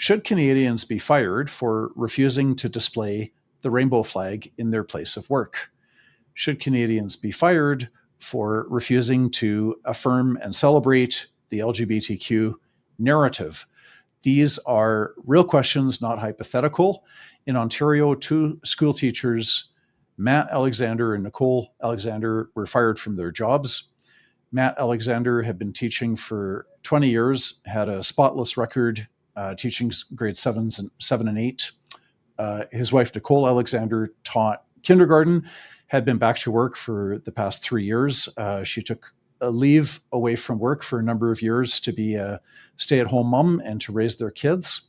Should Canadians be fired for refusing to display the rainbow flag in their place of work? Should Canadians be fired for refusing to affirm and celebrate the LGBTQ narrative? These are real questions, not hypothetical. In Ontario, two school teachers, Matt Alexander and Nicole Alexander, were fired from their jobs. Matt Alexander had been teaching for 20 years, had a spotless record teaching grades 7 and 8. His wife, Nicole Alexander, taught kindergarten, had been back to work for the past 3 years. She took a leave away from work for a number of years to be a stay-at-home mom and to raise their kids.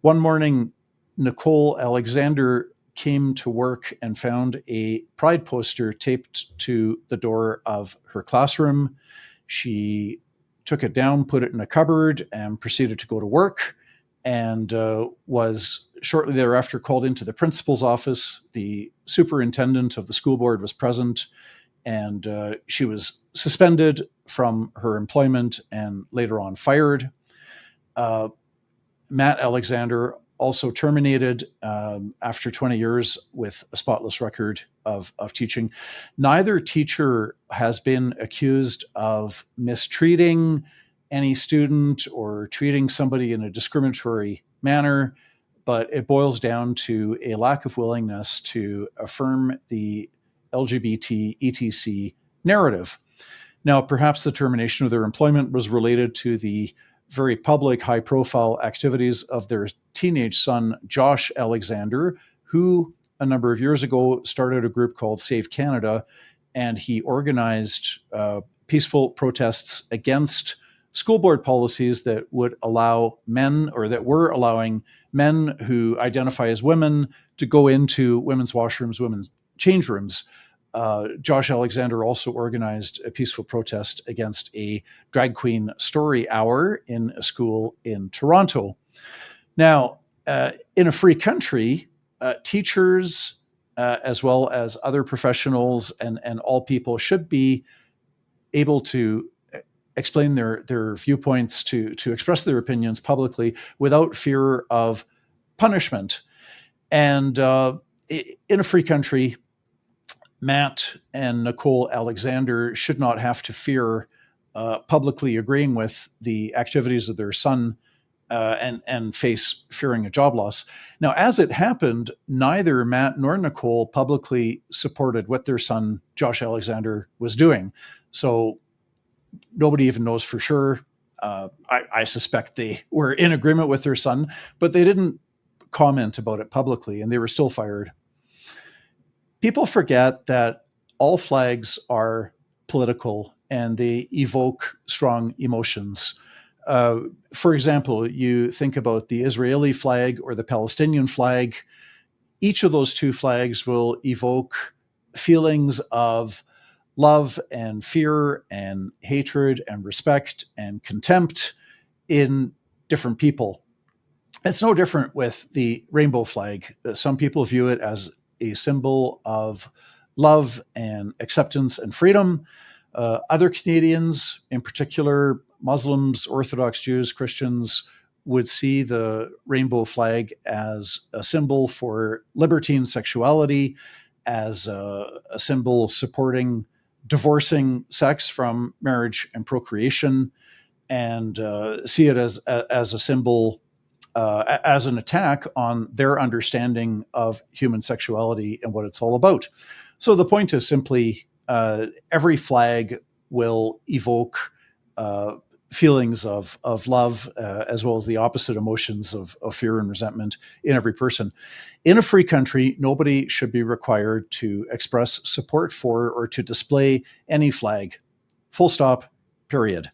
One morning, Nicole Alexander came to work and found a pride poster taped to the door of her classroom. She took it down, put it in a cupboard, and proceeded to go to work, and was shortly thereafter called into the principal's office. The superintendent of the school board was present, and she was suspended from her employment and later on fired. Matt Alexander also terminated after 20 years with a spotless record of teaching. Neither teacher has been accused of mistreating any student or treating somebody in a discriminatory manner, but it boils down to a lack of willingness to affirm the LGBT etc narrative. Now, perhaps the termination of their employment was related to the very public, high-profile activities of their teenage son, Josh Alexander, who a number of years ago started a group called Save Canada, and he organized peaceful protests against school board policies that would allow men, or that were allowing men who identify as women, to go into women's washrooms, women's change rooms. Josh Alexander also organized a peaceful protest against a drag queen story hour in a school in Toronto. Now, in a free country, teachers, as well as other professionals and all people, should be able to explain their viewpoints, to express their opinions publicly without fear of punishment. And in a free country, Matt and Nicole Alexander should not have to fear publicly agreeing with the activities of their son and face fearing a job loss. Now, as it happened, neither Matt nor Nicole publicly supported what their son, Josh Alexander, was doing. So nobody even knows for sure. I suspect they were in agreement with their son, but they didn't comment about it publicly, and they were still fired. People forget that all flags are political and they evoke strong emotions. For example, you think about the Israeli flag or the Palestinian flag. Each of those two flags will evoke feelings of love and fear and hatred and respect and contempt in different people. It's no different with the rainbow flag. Some people view it as a symbol of love and acceptance and freedom. Other Canadians, in particular Muslims, Orthodox Jews, Christians, would see the rainbow flag as a symbol for libertine sexuality, as a symbol supporting divorcing sex from marriage and procreation, and see it as a symbol, as an attack on their understanding of human sexuality and what it's all about. So the point is simply, every flag will evoke feelings of love, as well as the opposite emotions of fear and resentment in every person. In a free country, nobody should be required to express support for or to display any flag. Full stop, period.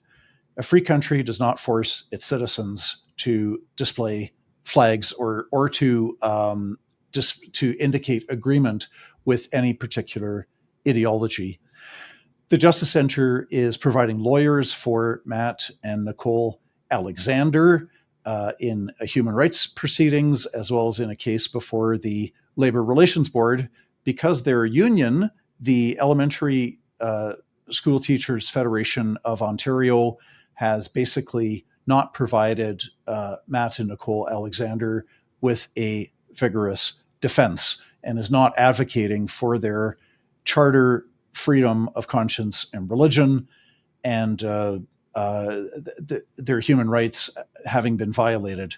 A free country does not force its citizens to display flags or to indicate agreement with any particular ideology. The Justice Centre is providing lawyers for Matt and Nicole Alexander in a human rights proceedings, as well as in a case before the Labour Relations Board, because their union, the Elementary School Teachers Federation of Ontario, has basically not provided Matt and Nicole Alexander with a vigorous defense and is not advocating for their charter freedom of conscience and religion and their human rights having been violated.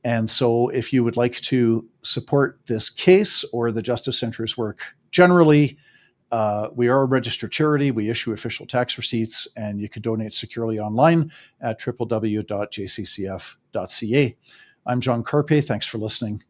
And so if you would like to support this case or the Justice Centre's work generally, we are a registered charity. We issue official tax receipts, and you can donate securely online at www.jccf.ca. I'm John Carpay. Thanks for listening,